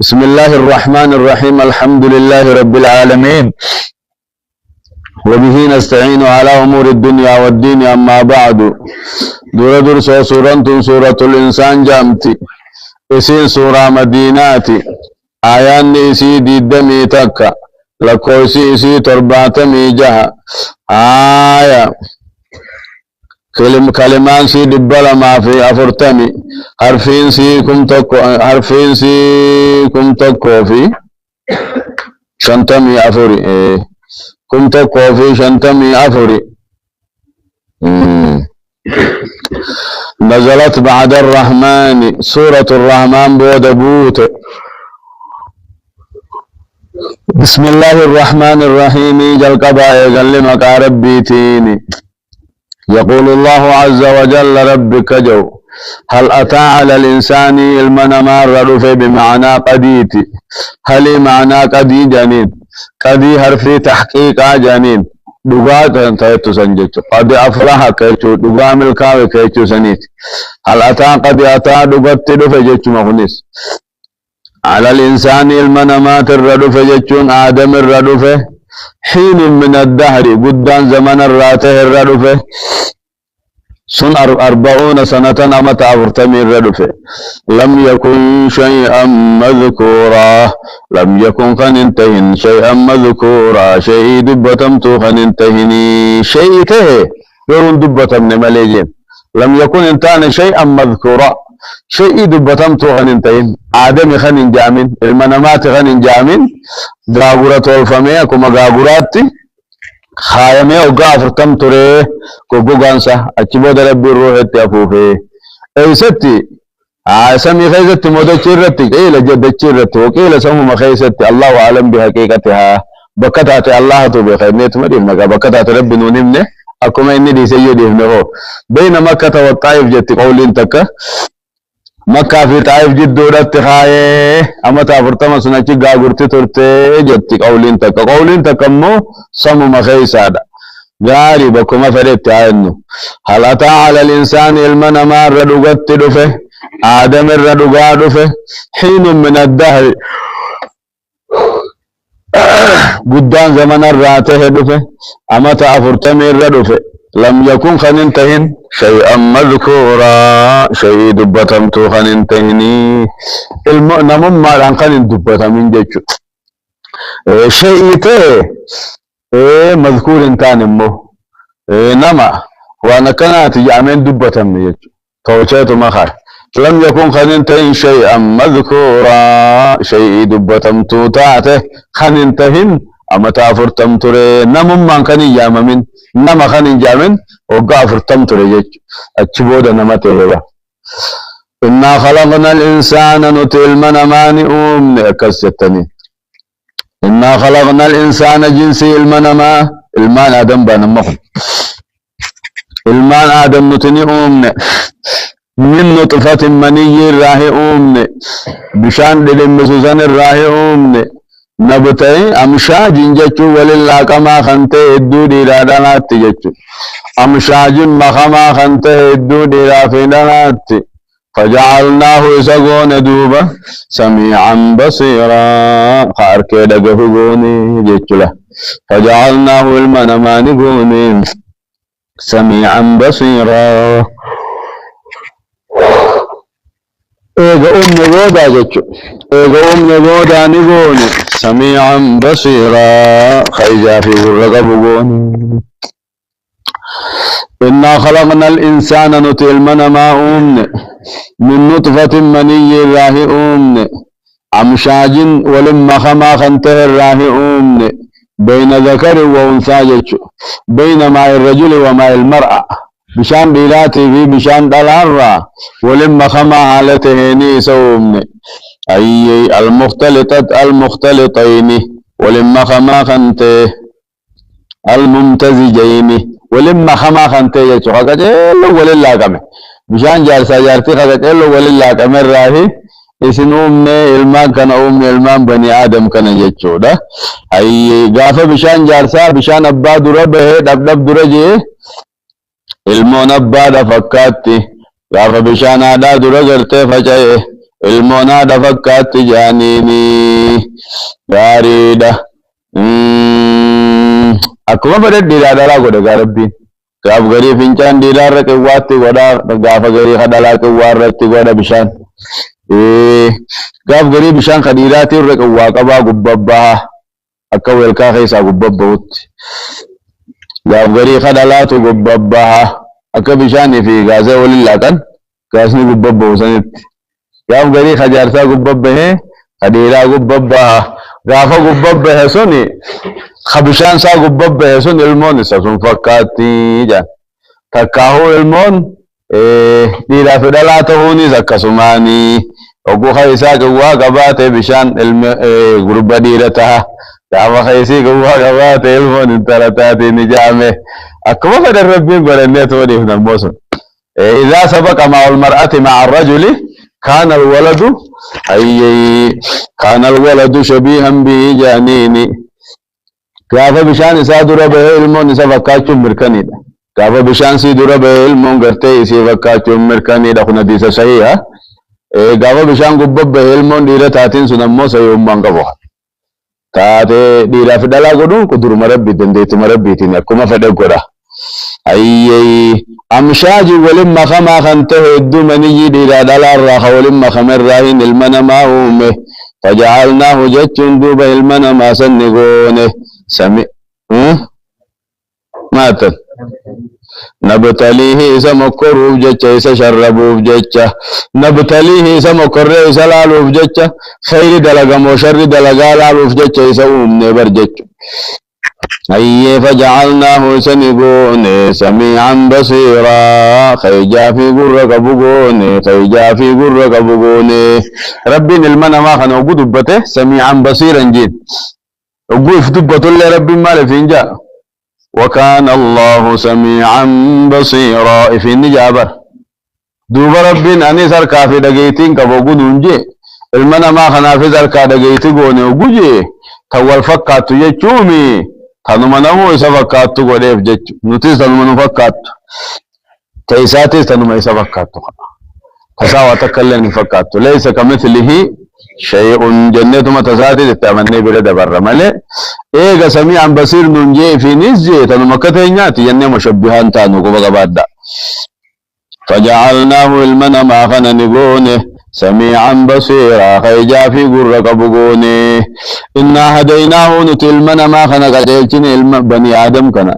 بسم الله الرحمن الرحيم الحمد لله رب العالمين وبه نستعين على أمور الدنيا والدين أما بعد دور سورة الإنسان جامتي اسين سورة مديناتي آيان إسي ديدمي تكا لكوسي إسي ترباتمي جها آية كلمان سي دبلا ما في أفرتمي حرفين سي كم تكو في شنتمي أفري كم تكو في شنتمي أفري نزلت بعد الرحمن سورة الرحمن بود بوت بسم الله الرحمن الرحيم جل قبائل جل مقارب بيتيني يقول الله عز وجل ربك جو هل أتى على الإنسان المنمار رفع بمعنى قديتي هل معنى قدي جنين قدي حرفي تحقيق جنين دغات تيتو سنجت قد أفلح كيتو دغا ملكاوي كيتو سنيت هل أتى قد أتى دغت دفع جتو مخنس على الإنسان المنمات الردف جتون آدم الردف حين من الدهر قدان زمن الراته الردفه سن 40 سنة أمت أفرتمي الردفه لم يكن شيئا مذكورا لم يكن خننتهن شيئا مذكورا شيء دبتمت خننتهني شيء ته يرون دبتم نماليجين لم يكن انتان شيئا مذكورا شيء دبتمت خننتهن آدم خنن جامن المنامات خنن جامن غاغورات والفمية كما غاغوراتي خايمة وغافرتم تري كوغوغانسا أكيبود ربي الروح التأفوفي أي ستي سمي خيزتي مدى إيلا جد تشيرتي وكيلا سمو مخيزتي الله أعلم بحقيقتها بكتات الله تبي خير نيت مريم نقا بكتات ربي نونمني أكما إني دي سيدي هنهو بين مكة والطائف جت قولين تكا مكة في طائف جدو رت خايه أما تافرتما سنتي غاغورتي ترتي جتي قولين تك مو سمو مخيسادا غاري بكما فريت عينو هل أتى على الإنسان المنما ردوغت دفه آدم الردوغا دفه حين من الدهر قدان زمن الراته دفه أما تافرتما الردفه لم يكن خننتهن شيئا مذكورا شيء دبتمتو خننتهني نمم ما لان خنن دبتمين جيشو شيء ته مذكور انتان مو نما وانا كانت يعمل دبتم جيشو توجهت مخار لم يكن خننتهن شيئا مذكورا شيء دبتمتو تاته خننتهن أما تافرتم تري نمم ما كان يعمل نما خنن جامن وغافرتم تريج أتشبود نما تهوا إنا خلقنا الإنسان نتل منمان كستني إنا خلقنا الإنسان جنسي المنما المان آدم بانمخم المان آدم نتني من نطفة مني الراهي بشان دلم سوزان الراهي نبتاي أمشاج جتشو ولله كما خنته الدودي رادانات جتشو أمشاج مخما خنته الدودي رافدانات فجعلناه سقون دوبا سميعا بصيرا خارك دقفقوني جتشو فجعلناه المنمان قوني سميعا بصيرا إيغا نغودا جتشو إيغا نغودا نغوني سميعا بصيرا خيجا في الرقب قوني إنا خلقنا الإنسان نتيل منما من نطفة مني الله أمشاج ولما خما خنته الله بين ذكر وأنثى جتشو بين ماء الرجل وماء المرأة بشان بيلاتي في بشان دلارا ولما خما حالته نيسومن أي المختلطين ولما خما خنته الممتزجين ولما خما خنته يجو خاكتلو ولله كمه بشان جارسا جارتي خاكتلو ولله كمه راهي اسن ilmaan kana ilmaan bani adam kana jechuudha ay gaafa bishaan jaarsaa bishaan abbaa dura bahee dhabdhab dura jee ilmoon abbaadha fakkaatti gaafa bishaan haadhaa dura gartee faca'e المونا دفكات جانيني غاريدة أكما بدأت ديلا قد غربين gaaf garii fincaan diilaarra qewwaatti godhaa gaafa garii kadhalaa qewwaarratti godha bishaan gaaf garii bishaan kadhiiraatti irra qewwaa qabaa gubbabbaha akka welkaa keessaa gubbabbahutti gaaf garii kadhalaatu gubbabbaha akka bishaanii fi gaazee waliin laaqan gaasni gubbabbahu sanitti gaaf garii kajaarsaa gubbabbahe kadhiiraa gubbabbaha gaafa gubbabbahe suni خبشان ساقو ببه يسون المون يسون فكاتي جان تكاهو المون ديلا فدلاته هوني زكسماني وقو خيسا قوا قبات بشان غربة ديرتها دعما خيسي قوا قبات المون انترتاتي نجامه أكما فدر ربين قرنيت ودي هنا الموسم إذا سبق مع المرأة مع الرجل كان الولد شبيها بجانيني gaafa bishaan isaa dura bahee ilmoon isa fakkaachuun mirkaniidha gaafa bishaan si dura bahee ilmoon gartee isii fakkaachuun mirkaniidha kun hadiisa sahiha gaafa bishaan gubbabbahe ilmoon dhiira taatiin sun ammoo sahiihummaan qabu taatee dhiiraaf dhalaa godhuun quduruma rabbii dandeetuma rabbiitiin akkuma fedhe godha amshaaji waliin makamaa kan ta'e hedduu maniyyi dhiiraa dhalaarraa ka waliin makamerraa hin ilma namaa uume faja'alnaahu jechuun duuba ilma namaa sanni goone سمي ماتن نبتليه إذا مكروه جتة إذا شربوه جتة نبتليه إذا مكره إذا لالوه جتة خير دلقم وشر دلقا لالوه جتة إذا نبر جتة أيه فجعلناه سنقون سميعا بصيرا خيجا في قرق بقون خيجا في قرق بقون ربي المنى ما خنا وقود بته سميعا بصيرا جين وقف دبة الله رب مال فينجا وكان الله سميعا بصيرا في النجابر دوب رب أني سركا في دقيتين كفوقود ونجي المنا ما خنا في سركا دقيتي قوني وقجي تول فكات يجومي تنمنمو إسا فكات قوليف جج نتيس تنمنو فكات تيساتيس تنمو إسا فكات تساوى تكلم فكات ليس كمثله شيء جنة متساتي تتمنى برد برا ملء إيجا سميعا بصير ننجي في نزجي تنمكتينيات جنة مشبهان تانو قبض بعد فجعلناه المنا ما خنا نقونه سميعا بصيرا خيجا في قرق بقونه إنا هديناه نتل منا ما خنا قجلتني بني آدم كنا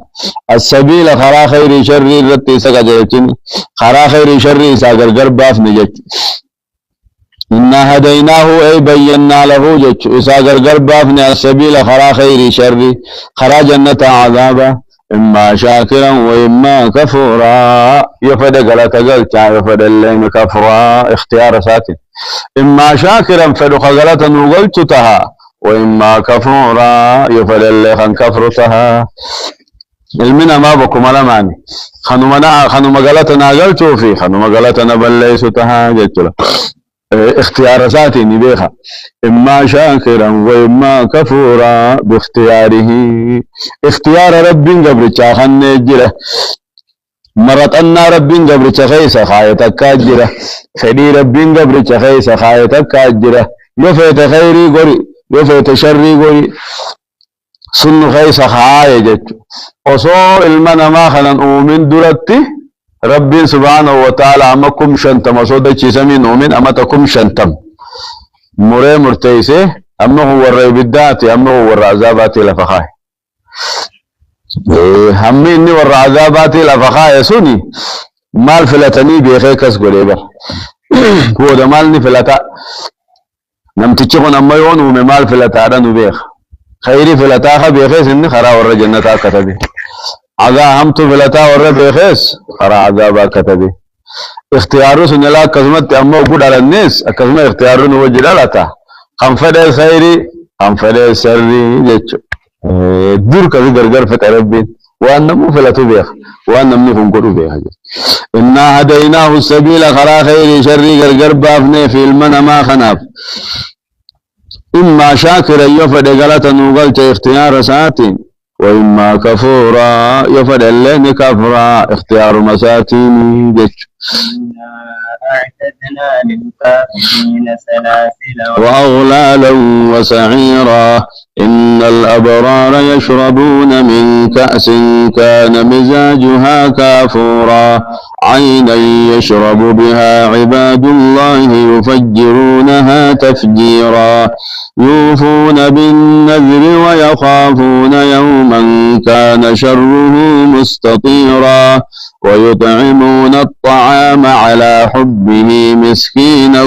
السبيل خرا خير شر رتي سقجلتني خرا خير شر ساقر قرباف نجت إنا هديناه أي بينا له جج إسا غرغر بافنا السبيل خرا خير شر خرا جنة عذابا إما شاكرا وإما كفورا يفد غلط غلطا يفد اللين كفرا اختيار ساتن إما شاكرا فدخ غلطا وغلطتها وإما كفورا يفد اللين كفرتها المنا ما بكم على معني خنو مغلطنا غلطو في خنو مغلطنا بليستها جتلا اختيار ذاتي نبيها إما شاكرا وإما كفورا باختياره اختيار رب قبل شاخن نجرة مرت أن رب قبل شخيص خايتك كاجرة خدي رب قبل شخيص خايتك كاجرة يفيت خيري قري يفيت شري قري سن خيص خاية جت وصو المنا ما خلن أؤمن درتي ربي سبحانه وتعالى أمكم شنتم وصودة جسمين ومن أمتكم شنتم مري مرتيسي أما هو الرئيبدات أما هو الرعذابات لفخاه همي إني والرعذابات لفخاه سوني مال فلتني بيخي كسقو ليبر هو ده مالني فلتا نمتشيخون أما يون ومي مال فلتا دانو بيخ خيري فلتا بيخي سني خرا ورى جنتا كتبه عذا همتو فلتا ورى بيخيس خرا عذابا كتبه اختيارو سنلا كزمت أما وقود على الناس كزمت اختيارو نوجد لتا خنفد الخيري خنفد السري جيتشو دور كذي غرغر فتربين وأن مو فلتو بيخ وأن منكم قدو بيخ إنا هديناه السبيل خرا خيري شري غرغر بافني في المنا ما خناف إما شاكرا يفد غلطا نوغلت اختيار ساتين وإما كفورا يفد اللين كفرا اختيار مساتين جيتشو أعتدنا للكافرين سلاسل وأغلالا وسعيرا إن الأبرار يشربون من كأس كان مزاجها كافورا عينا يشرب بها عباد الله يفجرونها تفجيرا يوفون بالنذر ويخافون يوما كان شره مستطيرا ويطعمون الطعام على حبه مسكينا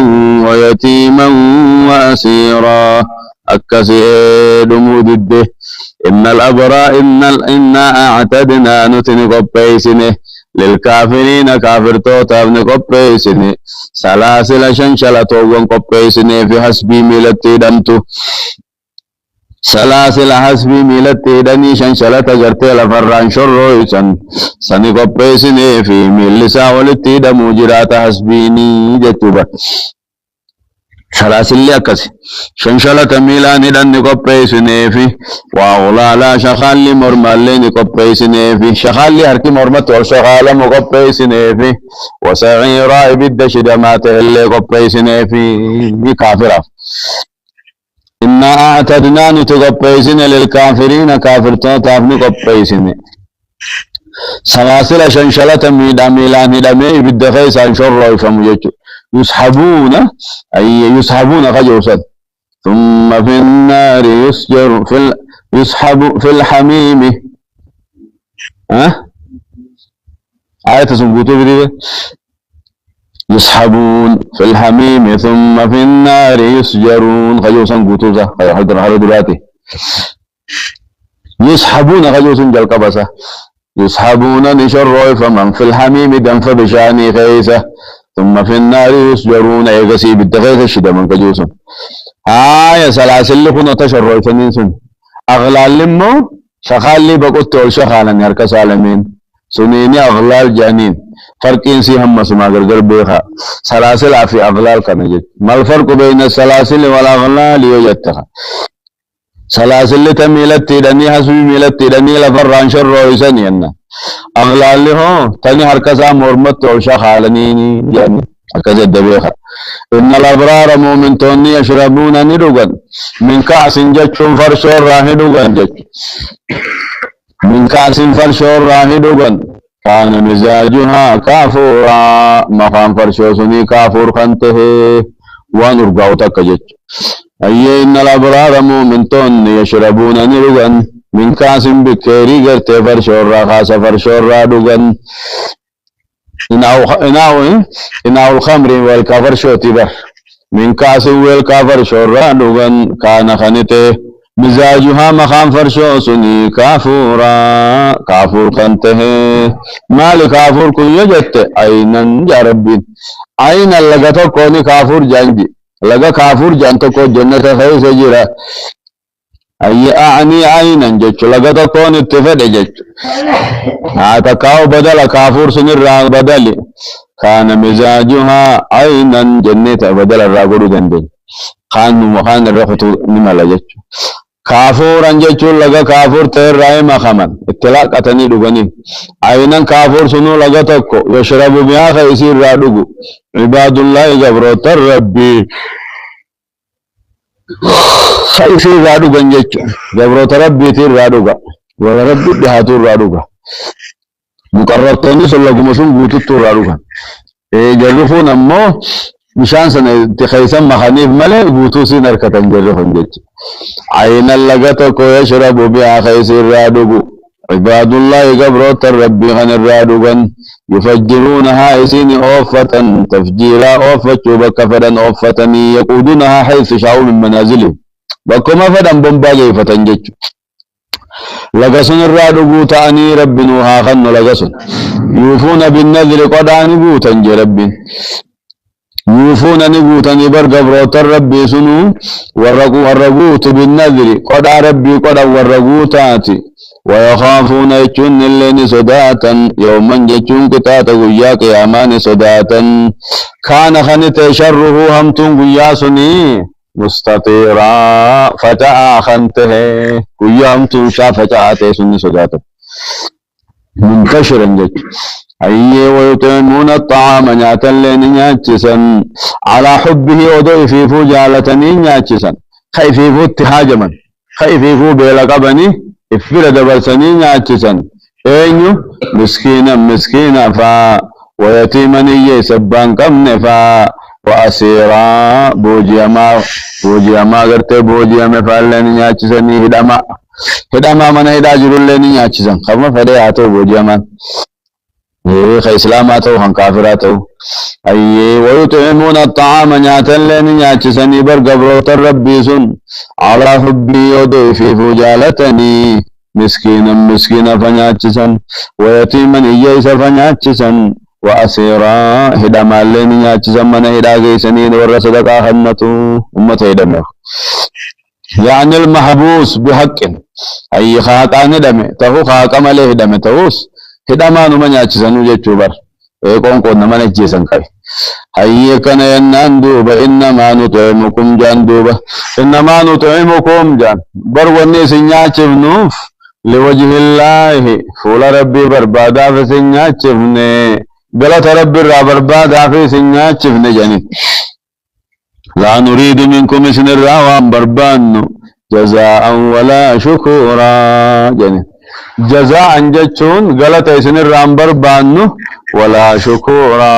ويتيما وأسيرا أكسئ دمودده إن الأبرار إنا أعتدنا نتنقبيسنه للكافرين كافر توتاب نقبيسنه سلاسل شنشلة ونقبيسنه في حسبي ملتي دمتو سلاسل حسبي ملتي دني شنشلة جرتي لفران شرويسن سني قبيسنه في ملسا ولتي دمو جرات حسبيني جتوبا سلاسل أكسي شنشلة ميلاني دني قبيسنه في وأغلالا شخالي مرمالي قبيسنه في شخالي هركي مرمت وشخالا مقبيسنه في وسعيرا إبد شدمات اللي قبيسنه في كافرة إنا أعتدنا نتقبيسن للكافرين كافر توتاف نقبيسن سلاسل شنشلة ميلان دمي بالدخيس عن شر ويفهم يسحبون أي يسحبون خجوسا ثم في النار يسجر يسحب في الحميم آية سنقوتو بريد يسحبون في الحميم ثم في النار يسجرون خجوسا قوتوزا حضر حرد راتي يسحبون خجوسا جلقبسا يسحبون نشر فمن في الحميم دنف بشاني خيسة ثم في النار يسجرون ايغسي بالدغيث الشدة من خجوسا سلاسل لكنا تشر فنين أغلال لمو شخالي بقوت والشخالا يركس عالمين سنيني أغلال جانين فرقين سي هم مسما غرغر بيخا سلاسل في أغلال كان ما الفرق بين السلاسل والأغلال يجتها سلاسل تميلت دني حسبي ميلت دني لفران شر رويسن ينا أغلال له تاني هركسا مرمت وشخالني يعني هكذا الدبيخة إن الأبرار مؤمنون يشربون ندوغن من كأس جتشون فرشور راهدوغن جتش من كأس فرشور راهدوغن كان مزاجها كافورا مقام فرشوسني كافور خنته ونرقاو تكجج أي إن الأبرار مؤمنون يشربون ندوغن من كأس بكيري غرت فرشور را خاص فرشور را دوغن إناو الخمر والكافر شوتي بر من كأس والكافر شور را دوغن كان خنته مزاجها مخام فرشوسني كافورا كافور خنته مال كافور كن يجت عينا يا ربي عينا لغتو كوني كافور جانجي لغا كافور جانتو كو جنة خيس جرا أي أعني عينا جتش لغتو كوني اتفد جتش تكاو بدل كافور سنر بدل كان مزاجها عينا جنة بدل الراغورو جندل خان مخان الرفتو نمالا جتش كافورا جتشون لغا كافور تير مخمن اطلاق اتني دوغنين عينا كافور سنو لغا تكو يشرب بها خيسير رادوغو عباد الله جبروت ربي خيسير رادوغن جتشو جبروت ربي تير رادوغا وربي دهاتور رادوغا مقربتوني سلقو مسون بوتو رادوغا جرفون امو مشان سنة تخيسا مخانيف ملي بوتوسي نركتن جرفن جتش عين اللغة كو يشرب بها خيسير رادوغو عباد الله قبروت ربي غن الرادوغن يفجرونها إسين أوفة تفجيرا أوفة وبك فدن أوفة يقودونها حيث شاءوا من منازلهم بكما فدن بمباجي فتنجج لغسن الرادوغو تاني رب نوها خن لغسن يوفون بالنذر قداني بوتن رب يوفون نبوتني برقبروت الربي سنو والرقوت بالنذر قد ربي قد والرقوتاتي ويخافون يجون اللين صداتا يوما يجون كتاتا قياك يامان صداتا كان خنت شره همتون قياسني مستطيرا فتاة خنته قيا همتون شافتاة سني صداتا منتشرا جج أي ويطعمون الطعام نياتا لين نياتشسا على حبه وضعف فجالة نياتشسا خيفي اتهاجما خيفي بلقبني افرد برسني نياتشسا أينو مسكينا فا ويتيما يسبان كمن فا وأسيرا بوجيما غرتي بوجيما فالين نياتشسني هدما من هداجر لين نياتشسا خما فدياتو بوجيما إسلاماته وهم كافراته أي ويطعمون الطعام نياتا لين نياتشسني برقبروت الربي سن على حبي وضيفي فجالتني مسكينا فنياتشسن ويتيما إييس فنياتشسن وأسيرا هدما لين نياتشسن من هداقيسنين ورسدقا خنتو أمت هدمه يعني المحبوس بحق أي خاقان دمه تهو خاق مليه دمه تهوس hidhamaa numa nyaachisanu jechuu bar qoonqoon nama ajjeesan qabe hayyee kana yennaan duuba innamaa nuximukum jaan duuba innamaa nuximukum jaan bar wanni isin nyaachifnuuf liwajhillaahi fuula rabbii barbaadaaf isin nyaachifne galata rabbi irraa barbaadaaf isin nyaachifne jani laa nuriidu minkum isin irraa waan barbaannu jazaa'an walaa shukuuraa jani جزاء جتون غلط اسن الرام بربانو ولا شكورا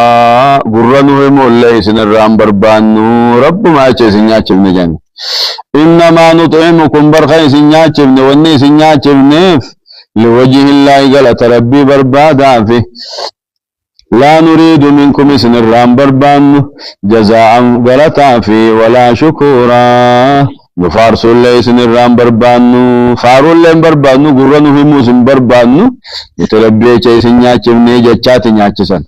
غرنو مولا اسن الرام بربانو رب ما چسنيا چمن جن انما نطعمكم برخي سنيا چمن وني سنيا چمن لوجه الله غلط ربي بربادا في لا نريد منكم اسن الرام بربانو جزاء غلطا في ولا شكورا نفارس الله اسن الرام بربانو فارو الله بربانو قرنو في موسم بربانو يتربيه چه اسن نياچمني جچات نياچسن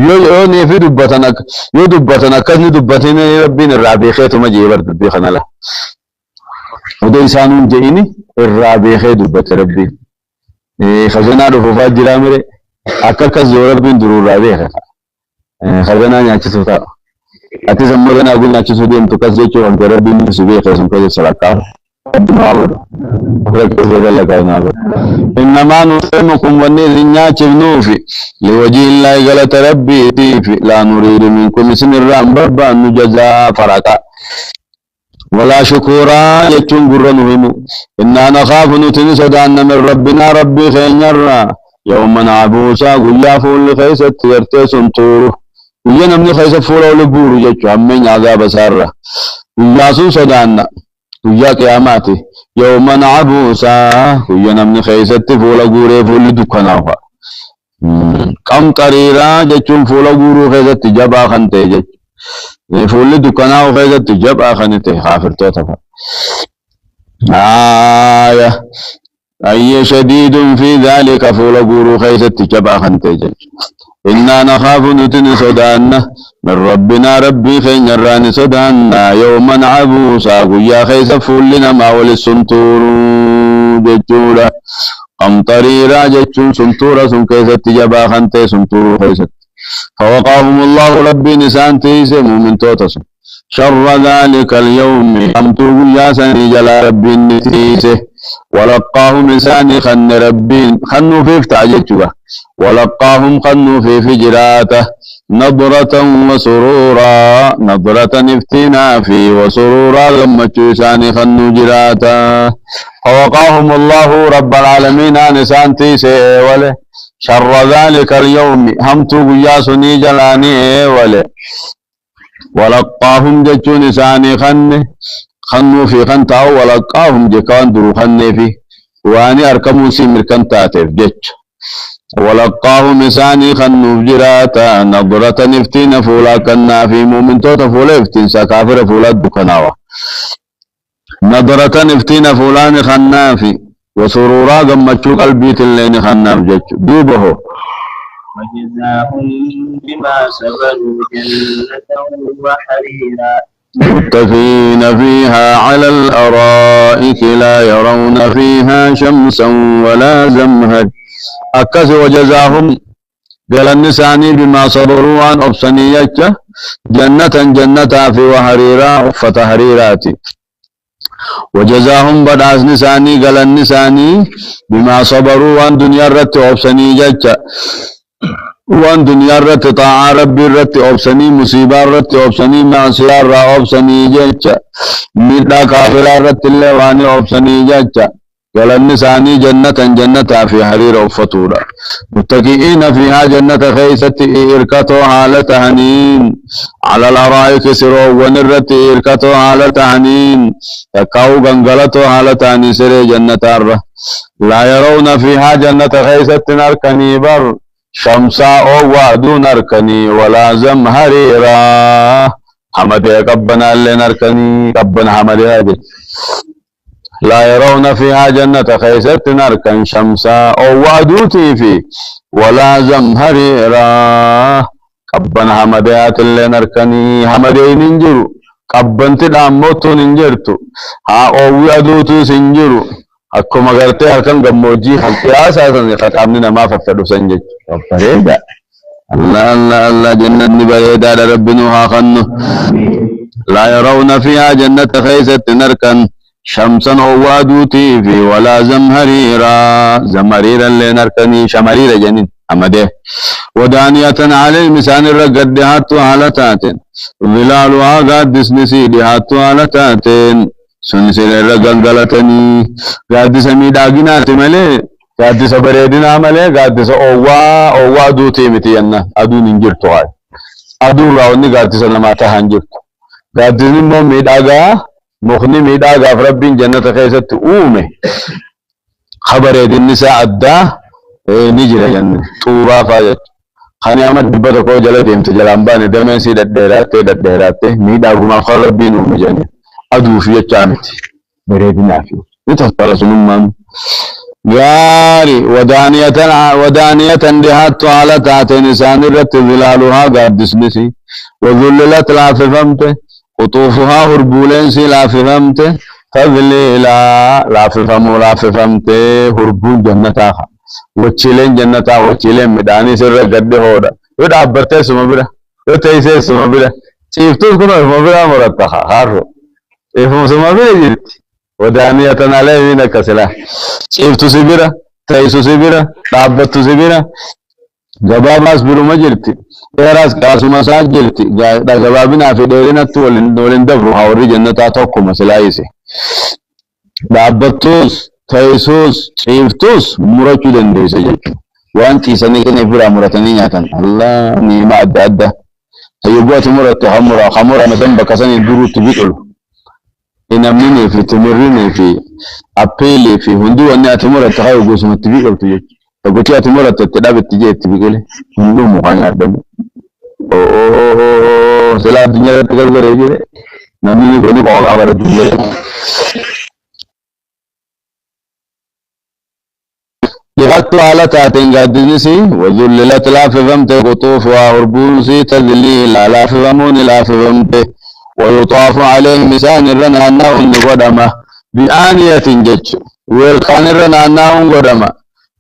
يو نيفي دبتنا كني دبتنا ربين الرابيخه ما جيبر دبيخنا لا ودو انسانون جيني الرابيخه دبت ربي خزنا دو فاجرا مره اكك زور بين درو رابيخه خزنا نياچسو تا ati zammoga na gulna ci sudin to kaze ci on rabbi ni subi khasum ko salaka inma nusimukum wa nizinya chibnufi liwaji llahi galata rabbi tifi la nuridu minkum sinirran barba nujaza faraka wala shukura yachun gurranuhimu inna nakhafu nutini sadanna min rabbina rabbi khayarra yawman abusa guyafu li khaysat yartasun turu وينمني خيس فولا ولبورو جتشو همين عذاب سارة وياسو صدانا ويا قياماتي يوما عبوسا وينمني خيس فولا غوري فولي دكناوها كم قريرا جتشو فولا غورو خيس جبا خنتي جتشو فولي دكناو خيس جبا خنتي خافر توتفا أي شديد في ذلك فولا غورو خيس جبا خنتي جتشو إنا نخاف نتن صدانا من ربنا ربي خين الراني صدانا يوما عبوسا ويا خيس فولنا ما وللسنتور جتشورا قمطريرا جتشون سنتورا سن كيست جبا خنتي سنتور خيست فوقاهم الله ربي نسان تيسمو من توتس شر ذلك اليوم قمتو يا سني جلا ربي نتيسه ولقاهم لساني خن ربين خنوا في افتعجتوا ولقاهم خنوا في فجراته نظرة وسرورا نظرة افتنا في وسرورا لما تشاني خنوا جراتا فوقاهم الله رب العالمين نسان تيسي وله شر ذلك اليوم همتو قياسني جلاني وله ولقاهم جتشو نساني خنوا في خنتا ولقاهم جكان درو خني في واني اركموا سمر كنتاتف جتش ولقاهم نساني خنوا جراتا نظرة نفتين فولا كنا في مؤمن توتا فولا افتين سكافر فولا دكناوا نظرة نفتين فولان خنا في وسرورا غمچو قلبي تلين خنا جتش دوبه وجزاهم بما صبروا جنة وحريرا متكئين فيها على الأرائك لا يرون فيها شمسا ولا زمهريرا أكس وجزاهم قال النساني بما صبروا عن أبصنية جنة في وحريرا فتحريراتي وجزاهم بداس نساني قلن نساني بما صبروا وان دنيا رت أبسني ججا وان دنيا رت طاعة ربي رت أبسني مصيبة رت أبسني معصية را أبسني ججا ميدا كافرة رت الله واني أبسني ججا قلن نساني جنة في حرير وفطورة متكئين فيها جنة خيست إركتو حالة هنين على الأرائك سروا ونرت إركتو حالة هنين تكاو غنغلتو حالة هنين سر جنة الره لا يرون فيها جنة خيست نركني بر شمسا أو وعدو نركني ولا زمهريرا حمد قبنا اللي نركني قبنا حمد هذه لا يرون فيها جنة خيست نركن شمسا أو وعدوتي في ولا زمهريرا قبن حمدات اللي نركني حمدين انجرو قبن تداموتو ننجرتو ها أو وعدوتو سنجرو أكو مغرتي هلكن غموجي حقياسا سنقامنا ما ففتدو سنجج فريدا الله جنة نبريدا ربنا خنو لا يرون فيها جنة خيست نركن شمسا ووادوتي في ولا زمهريرا اللي نركني شمريرا جنين أمده ودانية على المسان الرقد هاتو على تاتين ظلالها قادس نسيدي هاتو على تاتين سنسل الرقد غلطني قادس ميداقنات ملي قادس بريدنا ملي قادس أوادوتي متينا أدو ننجرتو هاي أدو راوني قادس نماتا هنجرتو قادس نمو ميداقا مخني ميداقا فربين جنة خيست أومي خبر النساء أدى نجرة جنة طورا فاجت خاني أمد ببتا كو جلد امتجلان باني دمين سي ددهراتي ميداقو ما خربين أومي جنة أدو في الجامت بريدنا فيه نتصفر سنمان غاري ودانية دهات على تاتي نسان رت ظلالها قادس نسي وذللت لاففمته قطوفها هربولين سي لاففمته تذليلا لاففمته هربول جنتاها وچيلين جنتا وچيلين مداني سر قد هودا يود عبرته سمبرا يتيسه سمبرا چيفتوس كنو سمبرا مرتخا هارو افهم سمبرا جيت ودانية عليه من كسلا چيفتو سبرا تيسو سبرا عبرتو سبرا جباباس برو مجرتي اراس كاسو مساج جرتي دا جبابنا في دورنا تولن دبرو حوري جنتا توكو مسلايسي دابتوس تيسوس چيفتوس مرچو دنديسه جت وانتي سنيكني برا مرتني نياتن الله نيما اددا هيبوت مرت خمرا مدن بكسني درو تبيقل انمني في تمرني في ابيلي في هندو ان اتمرت تخاو غوسم تبيقل تجت تقولي اتمرت تدابت تجي تبيقل هندو مخانا دم او سلا الدنيا تغرغر يجي نمني كوني باغ ابر الدنيا لغت على تاتين قادنسي وذللت لاففمت قطوفها هربوسي تذليل لاففمون لاففمت ويطاف عليه مسان الرناناهم قدما بآنية جج والقان الرناناهم قدما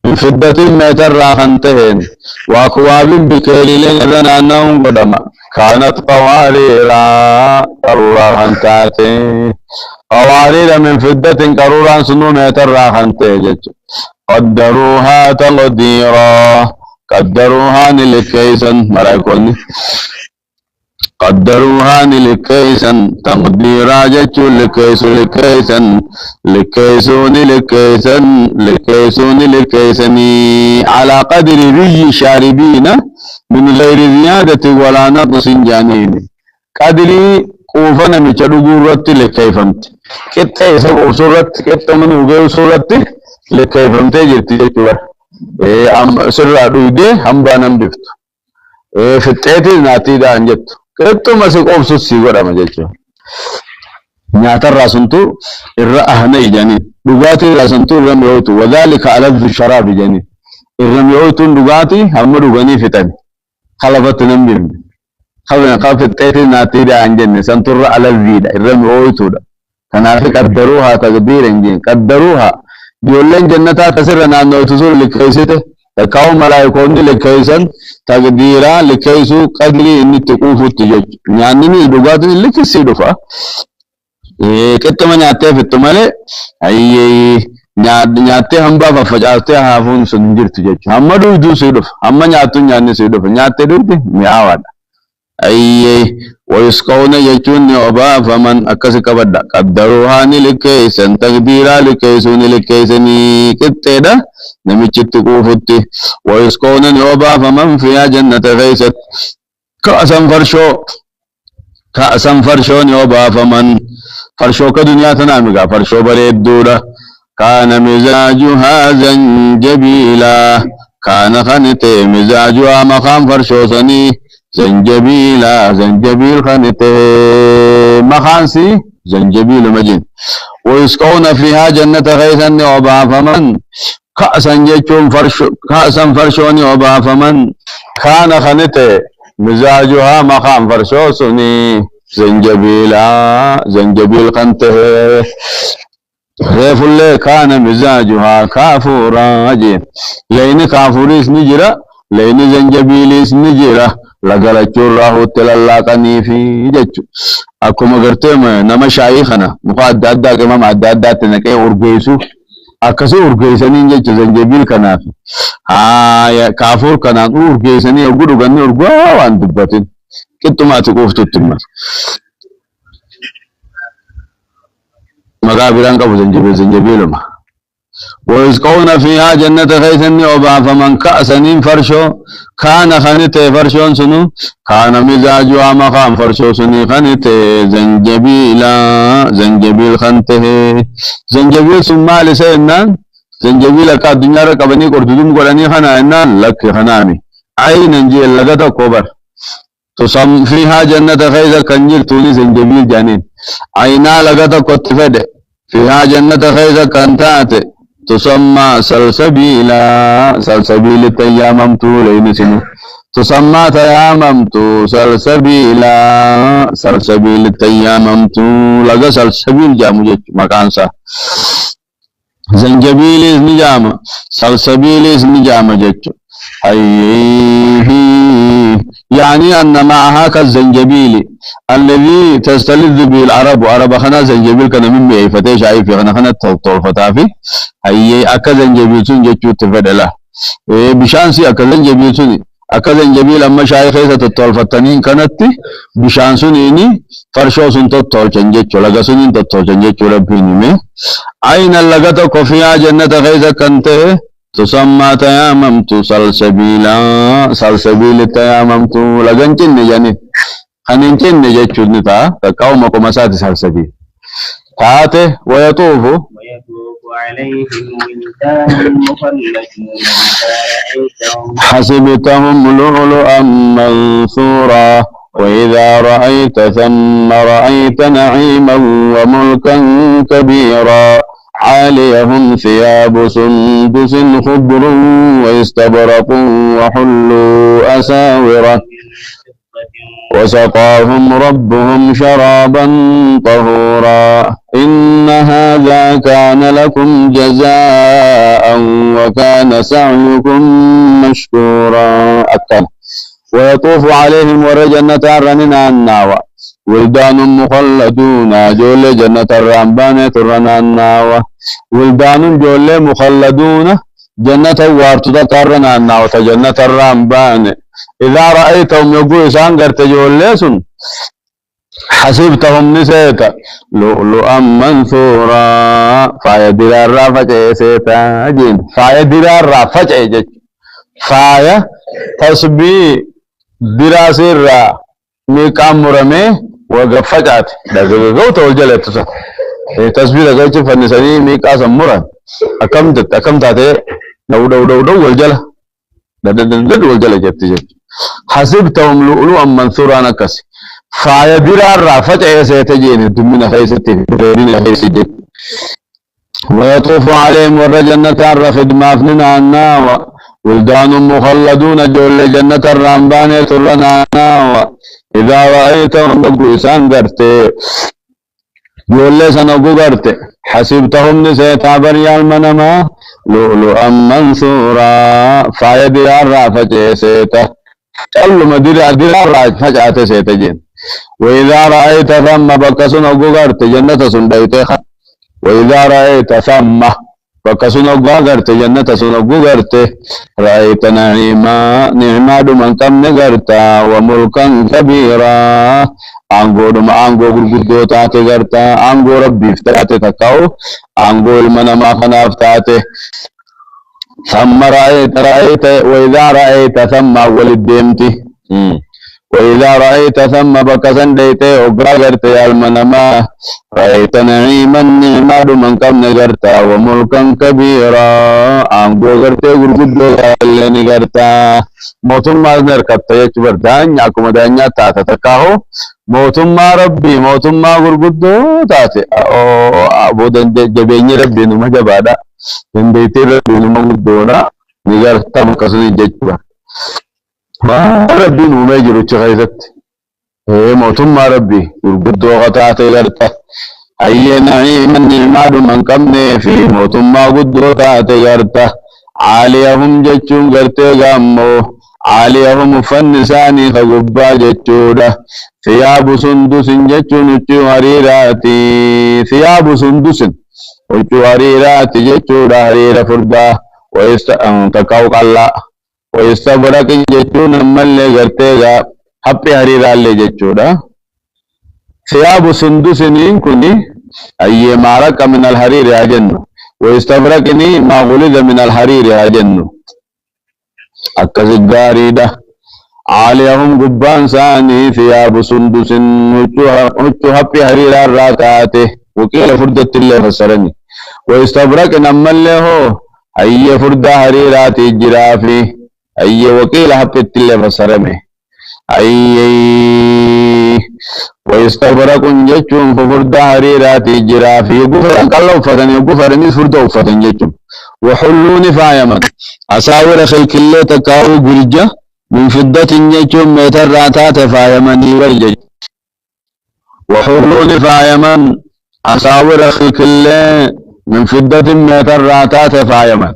من فدة متر راخنتهن وأكواب بكيلين الرناناهم قدما كانت قواريرا قرورا خنتاتين قوارير من فدة قرورا سنو متر راخنته جج قدروها تقديرا قدروها نلكيسا مرايكوني قدروها نلكيسا تقديرا جتشو لكيسني على قدر ري شاربين من غير زيادة ولا نقص جانين قدري قوفنا ميشدغورت لكيفمت كتا يسو صورت كتا من وغير صورت لكيفمت جرتي جتوا ام سرا دوده همبانم دفت فتيتي ناتي دا انجت كتو مسق اوبسو سيغدا مجچو نياتر راسنتو الرأهن جاني دغاتي راسنتو رميوتو وذلك على الشراب جاني الرميوتو دغاتي هم دغني فتن خلفت نمبر خلنا قافت تيتي ناتي دا انجن سنتر على الزيد الرميوتو كان قدروها تقدير انجن قدروها يولن جنتا تسرنا انه تزور لكيسته تكاو ملايكون لكيسن تقديرا لكيسو قدري اني تقوفو تجج يعني دغاتي لكسي دفا qixxuma nyaattee fixxu malee ayyee nyaattee hambaa faffacaastee haafuun sun hin jirtu jechuudha. Hamma dhuyduu sii dhufa, hamma nyaattuun nyaanni sii dhufa, nyaattee dhuyde mi'aawaadha. Ayyee wayusqawna jechuun ni obaafaman akkasi qabadha. Qaddaruuhaa ni likkeessan, takbiiraa likkeessuu ni likkeessanii qixxeedha namichitti quufutti. Wayusqawna ni obaafaman fiihaa jannata keessatti ka'asan farshoo ni obaafaman. Farshoo ka duniyaa tanaa migaa farshoo bareedduudha. Kaana mizaajuhaa zanjabiilaa. Kaana kanite mizaajuhaa maqaan farshoo sanii زنجبيلا زنجبيل خانته مخانسي زنجبيل مجين ويسقون فيها جنة غيثا وبافمن كأسا جيتشون كأسا فرشوني وبافمن كان خانته مزاجها مخان فرشوسني زنجبيلا زنجبيل خانته غيف اللي كان مزاجها كافورا جين لين كافوريس نجرا لين زنجبيليس نجرا lagalachuun raahuutti lallaaqanii fi jechuudha. Akkuma gartee nama shaayii kana muka adda addaa qimama adda addaatti naqee urgeessu akkasii urgeessanii jecha zanjabiil kanaaf kaafuur kanaan urgeessanii oguu dhuganii urgaa waan dubbatin qixxumaatti quuftutti himma. Maqaa biraan qabu zanjabiiluma. ويسقون فيها جنة خيثني وبافمن كأسنين فرشو كان خنته فرشون سنو كان مزاجها مقام فرشو سني خنته زنجبيل خنته زنجبيل ثم لسينان زنجبيل كا الدنيا ركبني قرددوم قراني خنا انان لك خنامي عين انجيل لغتا كوبر تصم فيها جنة خيث كنجل تولي زنجبيل جانين عينا لغتا كتفد فيها جنة خيث كنتات تسمى سلسبيلا سلسبيل تياممت لين سنو تسمى تياممت سلسبيلا سلسبيل تياممت لغا سلسبيل جامو جيش مكانسا زنجبيل اسمي جامو سلسبيل اسمي جامو جيش يعني أن معها كالزنجبيل الذي تستلذ به العرب وعرب خنا زنجبيل كان من بيفتي شايف خنا تطول فتافي هي أكا زنجبيل سن جتشو تفدلا بشانسي أكا زنجبيل سن أكا زنجبيل أما شايف خيسة تطول فتنين كانت بشان سنيني فرشو سن تطول جتشو لغا سنين تطول جتشو ربيني مي أين اللغة كفيا جنة خيسة كانت تسمى تياممت سلسبيلا سلسبيل تياممت لغنچن يعني خننچن جچو نتا تقوم قمسات سلسبيل تاته ويطوف عليهم ولدان مخلدون حسبتهم لؤلؤا منثورا وإذا رأيت ثم رأيت نعيما وملكا كبيرا عاليهم ثياب سندس خضر واستبرق وحلوا أساور وسقاهم ربهم شرابا طهورا إن هذا كان لكم جزاء وكان سعيكم مشكورا أكد ويطوف عليهم ورجنة رننا الناوى ولدان مخلدون جول جنة الرامبان ترنا الناوى ولدان جول مخلدون جنة وارتدا ترنا الناوى جنة الرامبان إذا رأيتهم يقول سانغر تجولسون حسبتهم نسيتا لؤلؤا منثورا فايدر الرافع سيتا جين فايدر الرافع جج فايا تسبي دراسير ميقام مرمي وغفجات دغغو توجلت تسبي دغچ فنسني ميقا سمرا اكم تاته دو والجلا دد والجلا جت حسبتهم لؤلؤا منثورا نكس فايا درار رافع سيتجين دمنا خيستي فرين خيسد ويطوف عليهم والجنة الرخد مافننا النار ولدان مخلدون جول جنة الرامبان ترنا النار إذا رأيتهم بقوسان قرتي جول سنقو قرتي حسبتهم نسيتا بريال منما لؤلؤا منثورا فايا درار رافع سيتا قال مدير درار رافع سيتا جين وإذا رأيت ثم بكسن أقوغرت جنة سنديتيخ وإذا رأيت ثم بكسن أقوغرت جنة سنقوغرت رأيت نعيما نعما من كم نغرتا وملكا كبيرا أنغو غرغدو تاتي غرتا أنغو ربي فتاتي تكاو أنغو المنما خنافتاتي ثم رأيت وإذا رأيت ثم ولديمتي وإذا رأيت ثم بكسن ديتي وقرأت يا المنما رأيت نعيما نعماد من كم نجرتا وملكا كبيرا أنقو غرتي غرقدو اللي نجرتا موتم ما نركبتا يكبر دان يعكم دانيا تاتا تكاهو موتم ما ربي موتم ما غرقدو تاتي أبو دن جبيني ربي نما جبادا دن ديتي ربي نما غدونا نجرتا مكسن ججبا ما ربي نما يجرو تغيثت موتم ما ربي غرقدو غتاتي غرتا أي نعيم النعماد من كمني في موتم ما غدو تاتي غرتا عاليهم جتشون غرتي غامو عاليهم فنساني خغبا جتشودا ثياب سندس جتشون وچو حريراتي ثياب سندس وچو حريراتي جتشودا حرير فردا تكاوك الله ويستبرك جتشون ملي غرتي غا حبي حريرا اللي جتشودا ثياب سندس كني أي مارك من الحرير أجن ويستبركني ما غلد من الحرير أجن أكزجاريدة عليهم قبان ثاني ثياب سندس وچوها في حرير الراكاته وكيل فردت الله فسرني ويستبركنا من له أي فرد حريرات الجرافي أي وكيل حبت الله فسرمه أي ويستبرق جتشون ففرد حريرات الجرافي غفران قالوا فتني غفرني فرد فتن جتشون وحلون فايما أساور خلق الله تكاو برجة من فضة جتشون متر راتات فايمني والجج وحلون فايما أساور خلق الله من فضة متر راتات فايما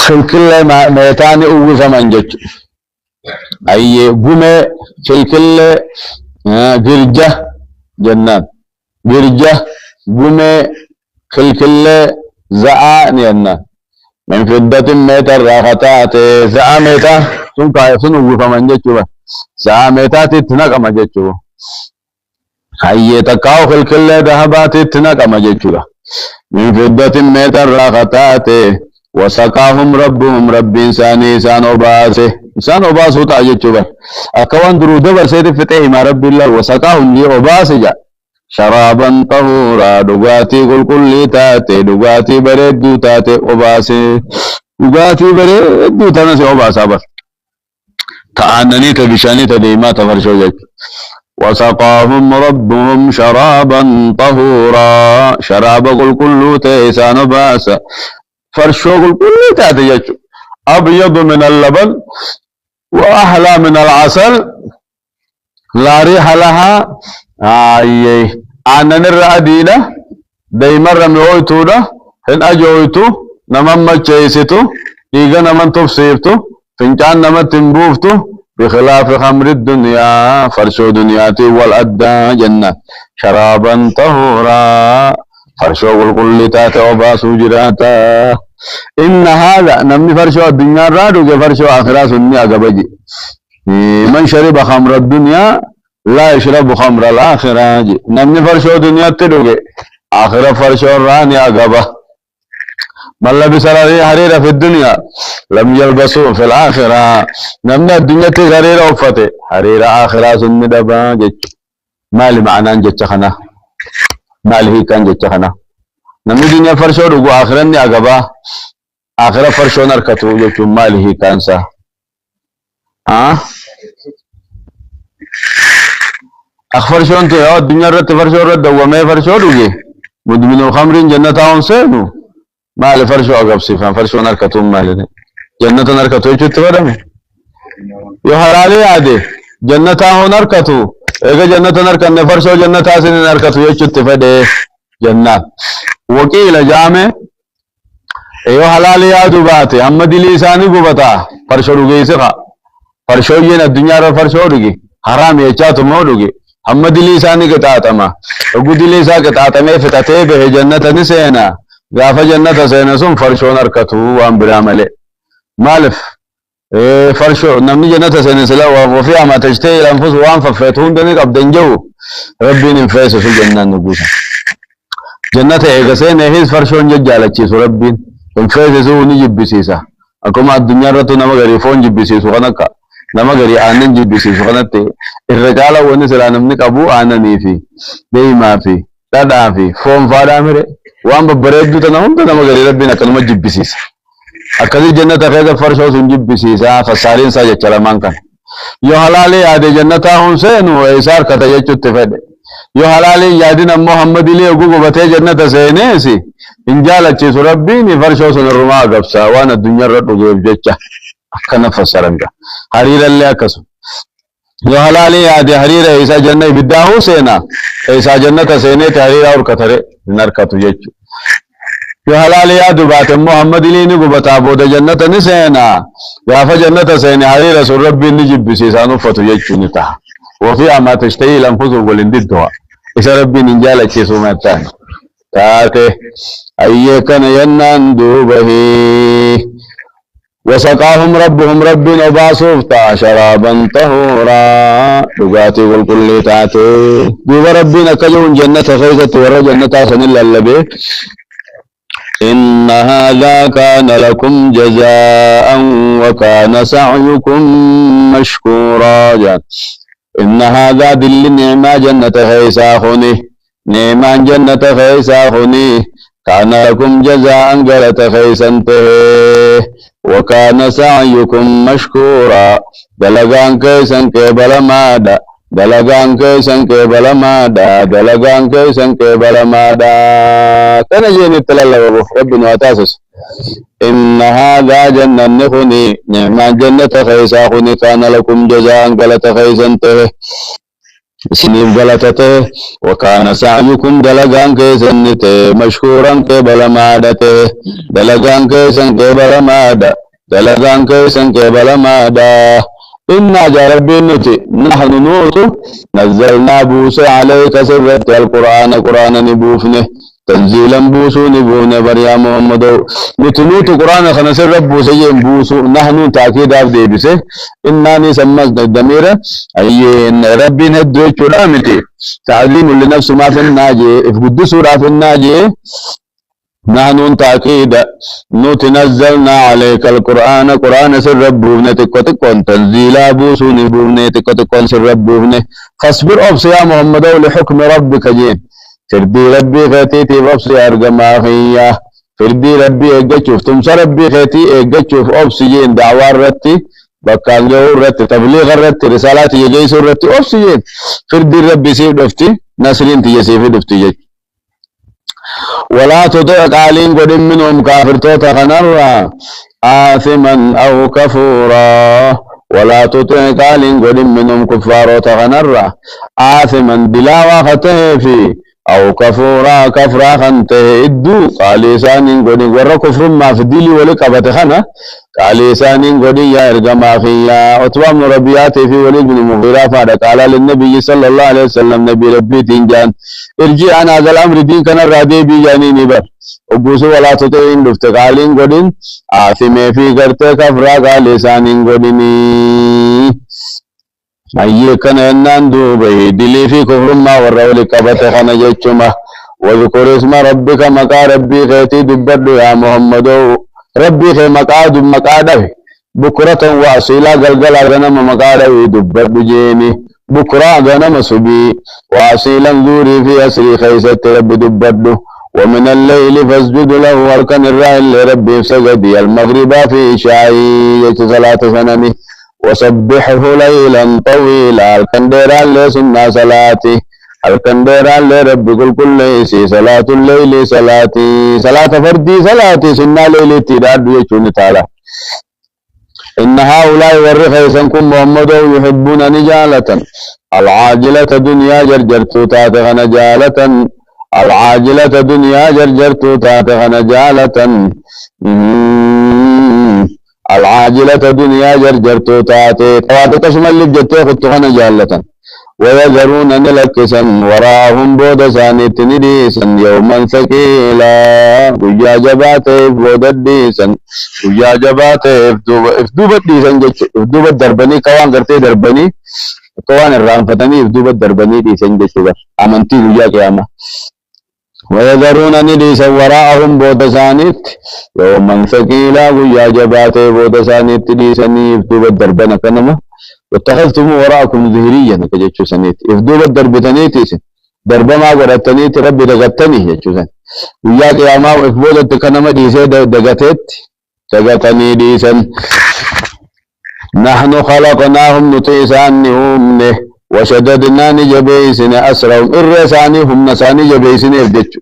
خلق الله ميتاني أوف من جتشون أي قمة كل برجة جنات برجة قمة كل زعان ينا من فضة متر راختات زعامتا سنكا يسنو فمن جتشوه زعامتات تنك ما جتشوه أي تكاو كل ذهبات تنك ما جتشوه من فضة متر راختات وسقاهم ربهم رب إنساني إنسان باسه إنسان باسه تاجتشوه أكوان درود برسيد فتح ما رب الله وسقاهم لي وباسجا شرابا طهورا دغاتي كل تاتي دغاتي بريد تاتي وباسه دغاتي بريد تنسي وباسه بس تعنني تبشاني تديما تفرشو جك وسقاهم ربهم شرابا طهورا شراب كل تيسان باسه فرشوق كل تاتي أبيض من اللبن وأحلى من العسل لا ريح لها أنا نرى دينا دايما رميويتو ده هن أجويتو نمم مجيستو إيغا نمم تفسيرتو فنجان نمم تنبوفتو بخلاف خمر الدنيا فرشو دنياتي والأدى جنة شرابا طهورا فرشو كل تاتي وباسو جراتا إن هذا نمني فرشو الدنيا رادو فرشو آخرة سني أقبجي من شرب خمر الدنيا لا يشرب خمر الآخرة نمني فرشو الدنيا تدوغي آخرة فرشو راني أقبه من لبس حريرة في الدنيا لم يلبسوا في الآخرة نمني الدنيا تغريرة وفتي حريرة آخرة سني دبا جيش مالي معنى جيشخنا مالي هي كان جيشخنا نمني دنيا فرشو دوغو آخرة ني أقبه آخرة فرشو نركتو يوچو ماله كانسا أخفرشو انتو يا الدنيا رت فرشو رد وما فرشو دوغي مدمن الخمر جنتهم سينو مال فرشو أقب صفان فرشو نركتو ماله جنة نركتو يوچو تفرمي يو حلالي عادي جنتهم نركتو ايغا جنة نركن فرشو جنة آسين نركتو يوچو تفده جنة وكيل جامع ايو حلال يادو باتي اما دلی ثاني گبتا فرشو گئی سخا فرشوين الدنيا را فرشو دغي حرام يچاتو مو دغي محمد لي ساني قطعتما وقد لي سا قطعتما فتته به جنة نسينا غاف جنة سينا سن فرشون اركتو وان برامله مالف فرشو نمني جنة سينا سلا وفيها ما تشتهي الانفس وان ففتون دني قبدن جو ربي نفيس في جنة نقوسا جنة ايغسين هيز فرشون ججالچيسو ربي نفيس سو نجبسيسا اكما الدنيا رتو نما غري فون جبسيسو خنقا nama gari aanan jibbisiisu kanatti irra caala wanni silaa namni qabu aananii fi deemaa fi dhadhaa fi foon faadhaa mire waan babbareedduu tana hunda nama gari rabbiin akkanuma jibbisiisa. Akkasii jannata keessa farshoo sun jibbisiisa fassaariin isaa jecha lamaan kana. Yoo halaalee yaade jannataa hun seenu isaa harkata jechuutti fedhe. Yoo halaalee yaadin ammoo hammadilee oguu gubatee jannata seeneesi hin jaalachiisu rabbiin farshoo sun irrumaa agabsa waan addunyaarra dhugeef jecha. akkana fassaranga hariira illee akkasuma yoo halaali yaade hariira isa janna ibiddaa huseena isa jannata seeneeti hariira urkatare hin arkatu jechuudha yoo halaali yaadu baate Muhammad ilini gubataa booda jannata ni seena gaafa jannata seene hariira sun rabbiin ni jibbisiisaan uffatu jechuun ta'a وفي أما تشتهي الأنفس والنددها إذا ربي نجال كيسو متان تاته أيكن ينان دوبه وسقاهم ربهم رب وباسوفتا شرابا طهورا دغاتي والكل تاتي دوب ربنا كجون جنة خيزة ور جنة سنل اللبي إن هذا كان لكم جزاء وكان سعيكم مشكورا إن هذا دل نعمة جنة خيسا خني نعمة جنة خيسا خني كان لكم جزاء قلت خيسنته وكان سعيكم مشكورا دلغان كيسن كبل مادا دلغان كيسن كبل مادا دلغان كيسن كبل مادا تنجيني تلالله ربنا وتاسس إن هذا جنة نخني نعمة جنة خيسا خني كان لكم جزاء قلت خيسنته سنين غلطته وكان سعيكم دلغان كيسنته مشكورا كبل مادته دلغان كيسن كبل مادا دلغان كيسن كبل مادا إنا جربين نحن نوت نزلنا بوس عليك سرت القرآن قرآن نبوفنه تنزيلا بوسو نبونا بريا محمد نتنوت قرآن خنسر رب بوسيين بوسو نحن تأكيد أفدي بسه إناني سمزنا الدميرة أي إن ربي ندوي كرامتي تعليم لنفس ما في الناجي إفقد سورة في الناجي نحن تأكيد نتنزلنا عليك القرآن قرآن سر ربونا تكون تنزيلا بوسو نبونا تكون سر ربونا فاصبر أبس يا محمد لحكم ربك جين فردي ربي خيتي وابسي أرقما خيا فردي ربي اقجوف تمسى ربي خيتي اقجوف أبسيين دعوار رتي بكان جور رتي تبليغ رتي رسالاتي يجيس رتي أبسيين فردي ربي سيف دفتي نسرين تيسيف دفتي جي ولا تطيع قالين قد منهم كافر توتا خنرا آثما أو كفورا ولا تطيع قالين قد منهم كفار تغنرا آثما بلا وقته في أو كفورا كفرا خنته إدو قال إسانين قدي ورا كفر ما في ديلي ولي قبت خنا قال إسانين قدي يا إرقما خيا أطوام ربياتي في ولي بن مغيرة فادا قال للنبي صلى الله عليه وسلم نبي ربي تنجان ارجع عن هذا الأمر دين كان الرادي بيجاني نبر وبوسو ولا تطيعين دفت قالين قدين آثمي في قرته كفرا قال إسانين قديني أيه كان ينان دوبه دلي في كفر ما ورولي قبت خنا جيشما وذكر اسم ربك مقا ربي خيتي دبر يا محمد ربي خي مقا ده بكرة وأصيلا قلقل غنم مقا ده دبر جيني بكرة غنم سبي وأصيلا ذوري في أسري خيست رب دبر ومن الليل فاسجد له واركن الرائل لربي سجدي المغرب في شاي صلاة سنني وسبحه ليلا طويلا الكندران لسنة صلاتي الكندران لرب كل ليسي صلاة الليل صلاتي صلاة فردي صلاتي سنة ليلي تداد يجون تعالى إن هؤلاء ورخيسنكم محمد يحبون نجالة العاجلة دنيا جرجرت تاتغ نجالة العاجلة دنيا جرجرت تاتغ نجالة العاجلة دنيا جرجرتو تاتي تواتي تشمل لبجتي خطخنا جالة ويذرون نلكسا وراهم بود سانيت نديسا يوما ثقيلا ويا جباتي بود الديسا ويا جباتي افدوب الديسا افدوب الدربني كوان قرتي دربني كوان الرانفتني افدوب الدربني ديسا جتشو امنتي ويا قيامة ويذرون نديسا وراءهم بود سانيت يوما ثقيلا ويا جباتي بود سانيت ديسا افدوب الدربنا كنما واتخذتم وراءكم ظهريا كجتشو سنيت افدوب الدرب تنيتي درب ما قرأتنيت ربي دغتني جتشو سن ويا قياما وإفبود التكنم ديسي دغتت دغتني ديسن نحن خلقناهم نتيسان نهمنه وشددنا نجبيسن أسرهم إرساني هم نساني جبيسن افدتشو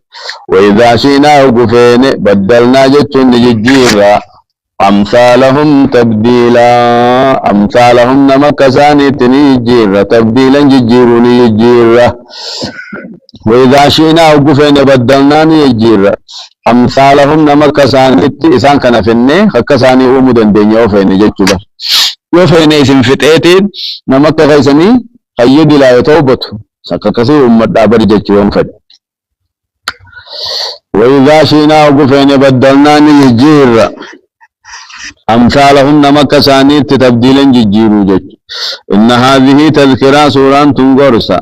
وإذا شيناه قفين بدلنا جتشو نججيرا أمثالهم تبديلا أمثالهم نمكساني تنيجيرا تبديلا ججيروني جيرا وإذا شئنا وقفين بدلناني جيرا أمثالهم نمكساني إسان كان فيني خكساني أمودن دنيا وفيني ججوبا وفيني اسم فتئتين نمك غيسني قيد لا يتوبت سككسي أمد أبر ججوبا فد وإذا شئنا وقفين بدلناني جيرا أمثالهم نمك سانيت تبديلا ججيرو جج إن هذه تذكرة سورة تنقرصا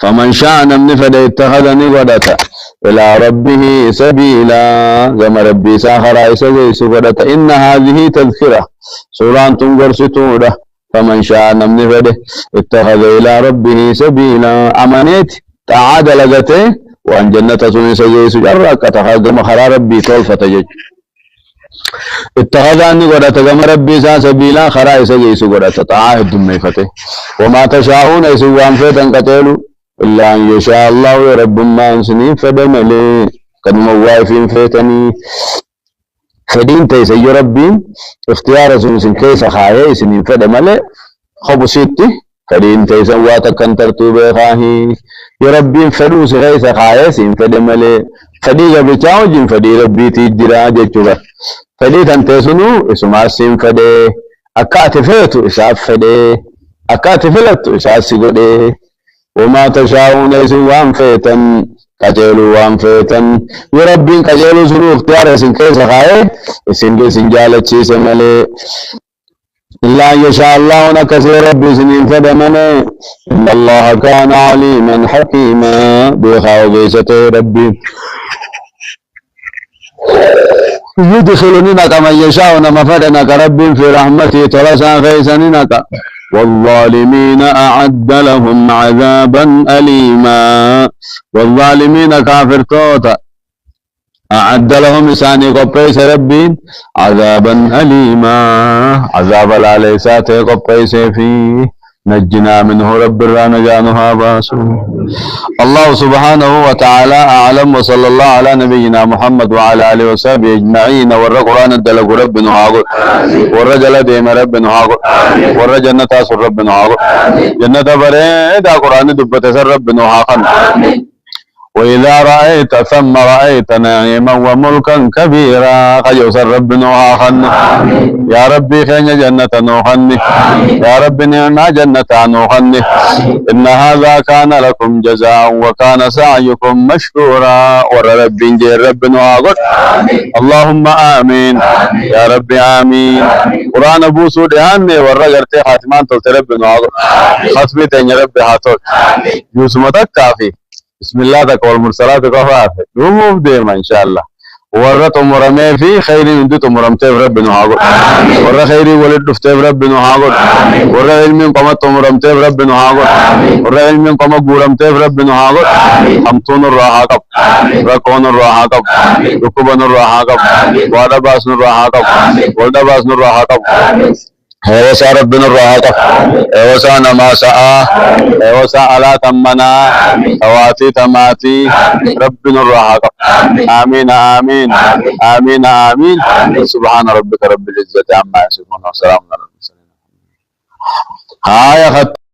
فمن شاء نمن فدى اتخذني ودتا إلى ربه سبيلا كما ربي ساخر عيسى ودتا إن هذه تذكرة سورة تنقرص تورة فمن شاء نمن فدى اتخذ إلى ربه سبيلا أمانيت تعاد لغته وأن جنة سنسى جيسو جرأك تخذ مخرى ربي طولفة جج اتخذني قدرت كما ربي سبيلا خرائس جيسو قدرت تعاهد ميفته وما تشاءون يسوان فتن قتلوا إلا أن يشاء الله رب ما أنسني فدملي قد موافين فتني فدين تيسي ربي اختيار سنسن كيس خايا سنين فدملي خبسيتي فدين تيسي واتكن ترتوبي خاهي يربي فدوس غيس خايا سنين فدملي فدي جبتاو جن فدي ربي تجرا جيشوبا فدي تنتسنو اسمع سين فدي أكات فيتو إساف فدي أكات فلتو إساف سيقودي وما تشاءون يسوان فيتن كجلو وان فيتن يربين كجلو سنو اختيار سن كيس خايه سن دي سنجالة چيس ملي إلا يشاء الله نكسي ربي سنين فدمنا إن الله كان عليما حكيما بخاو بيسته ربي يدخلنك من يشاء نمفدنك رب في رحمته ترسا خيسنك والظالمين أعد لهم عذابا أليما والظالمين كافر توتا أعد لهم إساني قبيس ربي عذابا أليما عذاب العليسات قبيس فيه نجنا منه رب الرانجانها باسو الله سبحانه وتعالى أعلم وصلى الله على نبينا محمد وعلى آله وصحبه أجمعين ورى قرآن الدلق ربنا هاقل ورى جلدهم ربنا هاقل ورى جنة أسر ربنا هاقل جنة بريدة قرآن دبت سر ربنا هاقل وإذا رأيت ثم رأيت نعيما وملكا كبيرا خجوس رب نوحا يا ربي خين جنة نوحا يا رب نعم جنة نوحا إن هذا كان لكم جزاء وكان سعيكم مشكورا ورب جير رب نوحا اللهم آمين يا رب آمين قرآن أبو سودان ورقرت حاتمان تلت رب نوحا خطبي تنج رب حاتول يوسمتك كافي بسم الله تقول المرسلات كفاف دوم ديما ان شاء الله ورت مرمي في خير من دت مرمت ربنا هاغو ور خير ولد دفت ربنا هاغو ور علم قمت مرمت ربنا هاغو ور علم قم غورمت ربنا هاغو امتون الراحق ركون الراحق ركبن الراحق ودا باسن الراحق ودا باسن الراحق هوسا ربنا الراحق هوسا نماسا هوسا على تمنا هواتي تماتي ربنا الراحق آمين آمين آمين آمين سبحان ربك رب العزة عما يصفون وسلام على المرسلين.